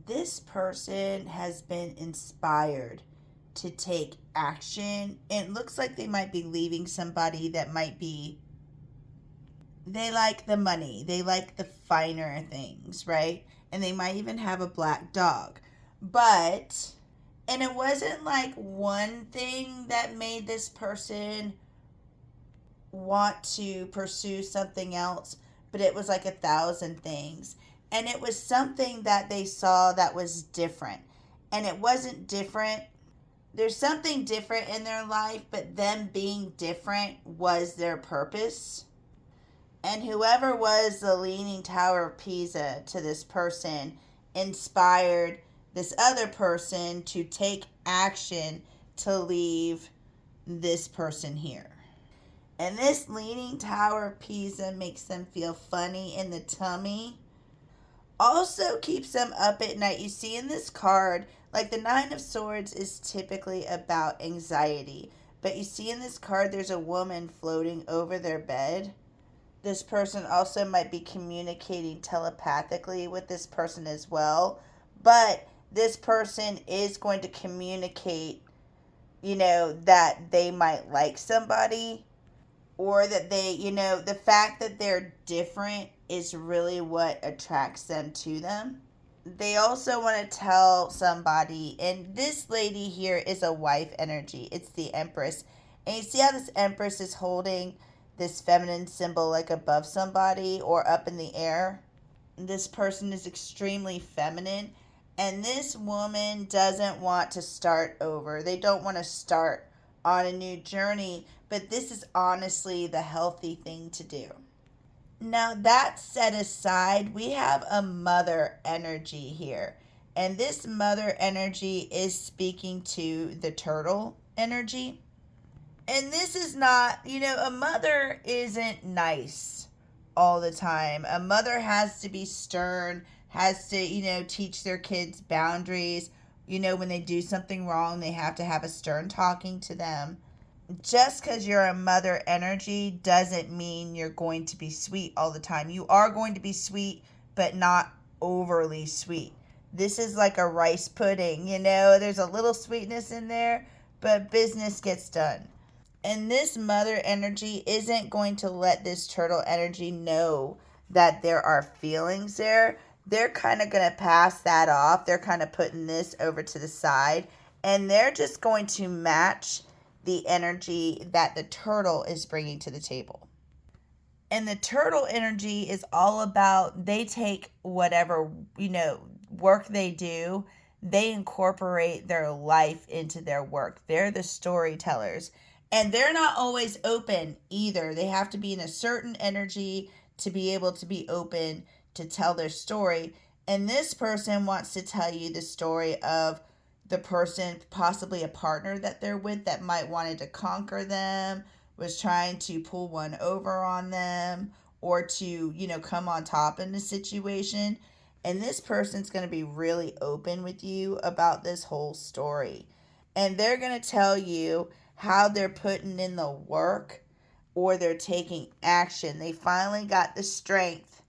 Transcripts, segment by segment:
This person has been inspired to take action. It looks like they might be leaving somebody that might be, they like the money, they like the finer things, right? And they might even have a black dog. But, and it wasn't like one thing that made this person want to pursue something else, but it was like a thousand things. And it was something that they saw that was different. And it wasn't different. There's something different in their life, but them being different was their purpose. And whoever was the Leaning Tower of Pisa to this person inspired this other person to take action to leave this person here. And this Leaning Tower of Pisa makes them feel funny in the tummy. Also keeps them up at night. You see in this card, like the Nine of Swords is typically about anxiety. But you see in this card, there's a woman floating over their bed. This person also might be communicating telepathically with this person as well. But this person is going to communicate, that they might like somebody, or that they, the fact that they're different is really what attracts them to them. They also want to tell somebody, and this lady here is a wife energy. It's the Empress. And you see how this Empress is holding this feminine symbol like above somebody or up in the air? This person is extremely feminine. And this woman doesn't want to start over. They don't want to start on a new journey, but this is honestly the healthy thing to do. Now, that set aside, we have a mother energy here. And this mother energy is speaking to the turtle energy. And this is not, a mother isn't nice all the time. A mother has to be stern, has to, teach their kids boundaries. When they do something wrong, they have to have a stern talking to them. Just because you're a mother energy doesn't mean you're going to be sweet all the time. You are going to be sweet, but not overly sweet. This is like a rice pudding, there's a little sweetness in there, but business gets done. And this mother energy isn't going to let this turtle energy know that there are feelings there. They're kind of going to pass that off. They're kind of putting this over to the side. And they're just going to match the energy that the turtle is bringing to the table. And the turtle energy is all about, they take whatever, work they do, they incorporate their life into their work. They're the storytellers. And they're not always open either. They have to be in a certain energy to be able to be open to tell their story. And this person wants to tell you the story of the person, possibly a partner that they're with, that might wanted to conquer them, was trying to pull one over on them, or to, come on top in the situation. And this person's going to be really open with you about this whole story. And they're going to tell you how they're putting in the work or they're taking action. They finally got the strength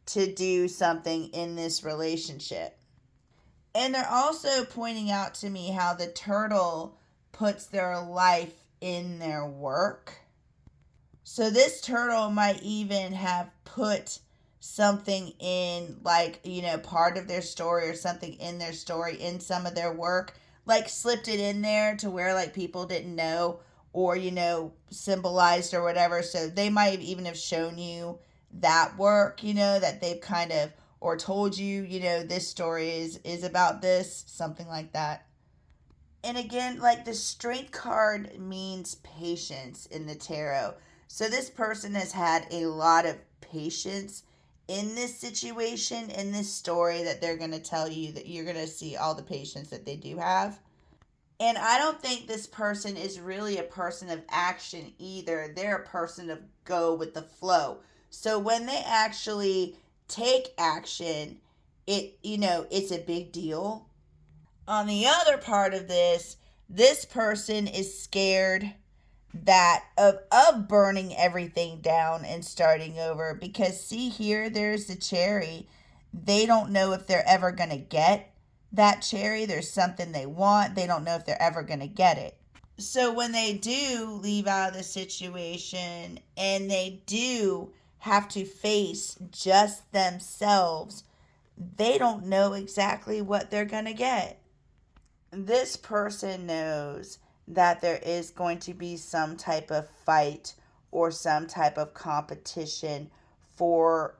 to do something in this relationship. And they're also pointing out to me how the turtle puts their life in their work. So this turtle might even have put something in, like, part of their story or something in their story in some of their work, like slipped it in there to where like people didn't know, or symbolized or whatever. So they might even have shown you that work, that they've kind of, or told you, this story is about this, something like that. And again, like the strength card means patience in the tarot. So this person has had a lot of patience in this situation, in this story that they're going to tell you, that you're going to see all the patience that they do have. And I don't think this person is really a person of action either. They're a person of go with the flow. So when they actually take action, it's a big deal. On the other part of this person is scared that of burning everything down and starting over, because see here, there's the cherry. they don't know if they're ever going to get that cherry. There's something they want. They don't know if they're ever going to get it. So when they do leave out of the situation and they do have to face just themselves, they don't know exactly what they're going to get. This person knows that there is going to be some type of fight or some type of competition for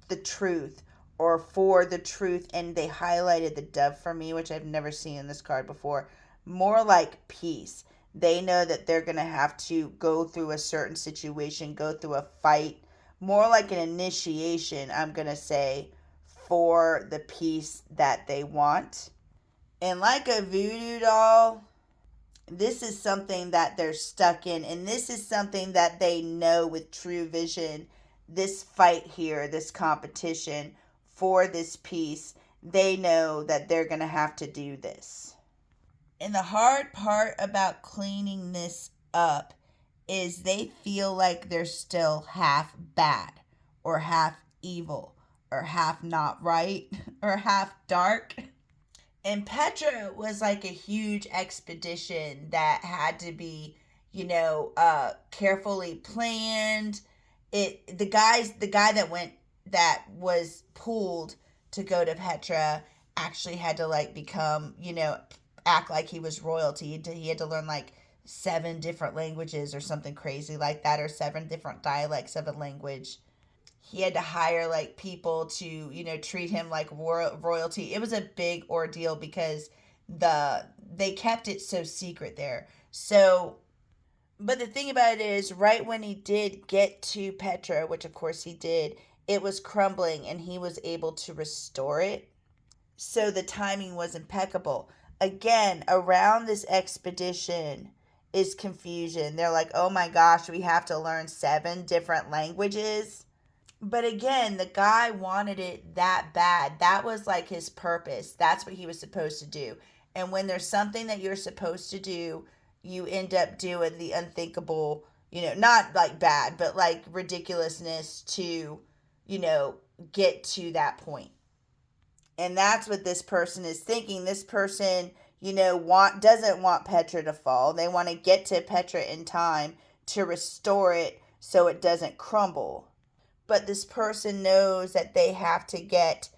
the truth or for the truth. And they highlighted the dove for me, which I've never seen in this card before. More like peace. They know that they're going to have to go through a certain situation, go through a fight, more like an initiation, I'm going to say, for the peace that they want. And like a voodoo doll, this is something that they're stuck in. And this is something that they know with true vision. This fight here, this competition for this peace, they know that they're going to have to do this. And the hard part about cleaning this up is they feel like they're still half bad or half evil or half not right or half dark. And Petra was like a huge expedition that had to be, carefully planned. The guy that was pulled to go to Petra actually had to like become, act like he was royalty. He had to learn like 7 different languages or something crazy like that, or 7 different dialects of a language. He had to hire like people to treat him like royalty. It was a big ordeal because they kept it so secret there. So, but the thing about it is, right when he did get to Petra, which of course he did, it was crumbling and he was able to restore it. So the timing was impeccable. Again, around this expedition is confusion. They're like, oh my gosh, we have to learn 7 different languages. But again, the guy wanted it that bad. That was like his purpose. That's what he was supposed to do. And when there's something that you're supposed to do, you end up doing the unthinkable, not like bad, but like ridiculousness to, get to that point. And that's what this person is thinking. This person, doesn't want Petra to fall. They want to get to Petra in time to restore it so it doesn't crumble. But this person knows that they have to get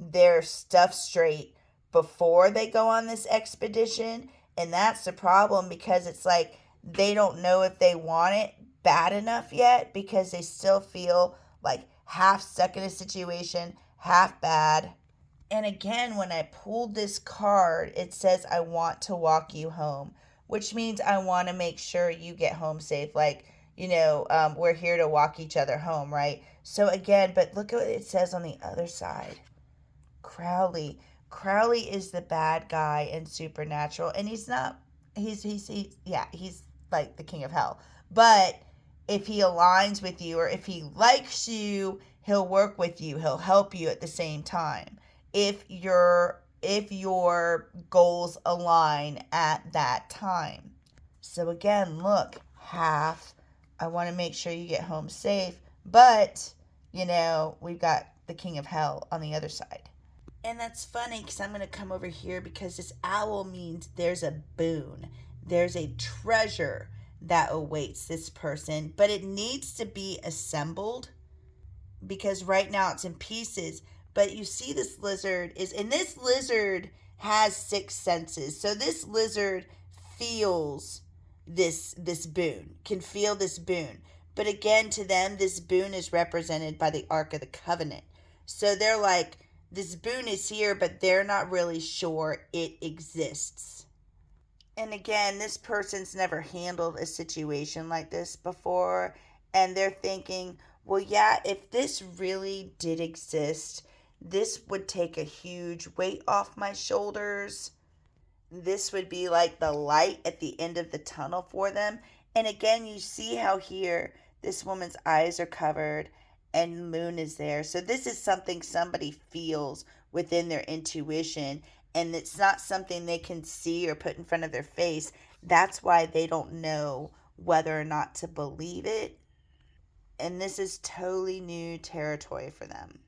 their stuff straight before they go on this expedition. And that's the problem, because it's like they don't know if they want it bad enough yet, because they still feel like half stuck in a situation, half bad. And again, when I pulled this card, it says, I want to walk you home, which means I want to make sure you get home safe. Like, we're here to walk each other home, right? So again, but look at what it says on the other side. Crowley. Crowley is the bad guy in Supernatural, and he's like the king of hell. But if he aligns with you, or if he likes you, he'll work with you. He'll help you at the same time. If your goals align at that time. So again, look, half. I want to make sure you get home safe, but we've got the king of hell on the other side. And that's funny because I'm going to come over here, because this owl means there's a boon. There's a treasure that awaits this person, but it needs to be assembled, because right now it's in pieces. But you see this lizard and this lizard has 6 senses. So this lizard feels this boon, can feel this boon. But again, to them, this boon is represented by the Ark of the Covenant. So they're like, this boon is here, but they're not really sure it exists. And again, this person's never handled a situation like this before. And they're thinking, well, yeah, if this really did exist, this would take a huge weight off my shoulders. This would be like the light at the end of the tunnel for them. And again, you see how here this woman's eyes are covered and the moon is there. So this is something somebody feels within their intuition, and it's not something they can see or put in front of their face. That's why they don't know whether or not to believe it. And this is totally new territory for them.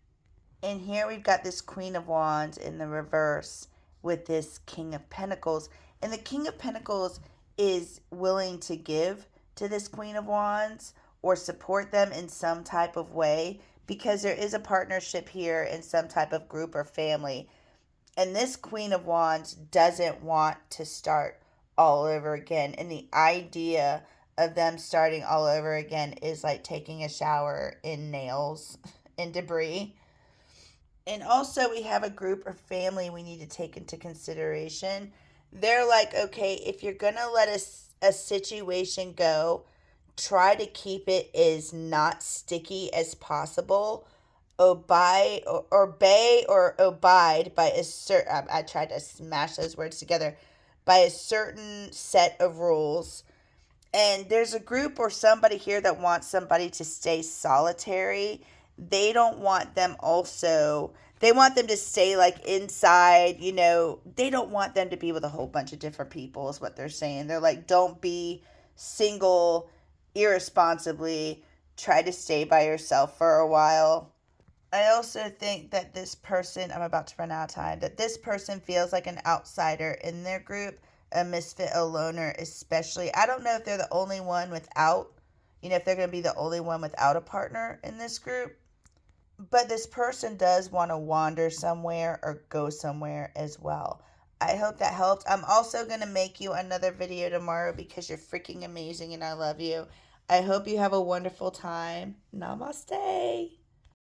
And here we've got this Queen of Wands in the reverse with this King of Pentacles. And the King of Pentacles is willing to give to this Queen of Wands or support them in some type of way because there is a partnership here in some type of group or family. And this Queen of Wands doesn't want to start all over again. And the idea of them starting all over again is like taking a shower in nails and debris. And also, we have a group or family we need to take into consideration. They're like, okay, if you're going to let a situation go, try to keep it as not sticky as possible. Obey or obey or abide by a certain, I tried to smash those words together, by a certain set of rules. And there's a group or somebody here that wants somebody to stay solitary. They don't want them also, they want them to stay like inside, they don't want them to be with a whole bunch of different people, is what they're saying. They're like, don't be single irresponsibly. Try to stay by yourself for a while. I also think that this person, I'm about to run out of time, that this person feels like an outsider in their group, a misfit, a loner, especially. I don't know if they're the only one without, if they're going to be the only one without a partner in this group. But this person does want to wander somewhere or go somewhere as well. I hope that helped. I'm also going to make you another video tomorrow because you're freaking amazing and I love you. I hope you have a wonderful time. Namaste.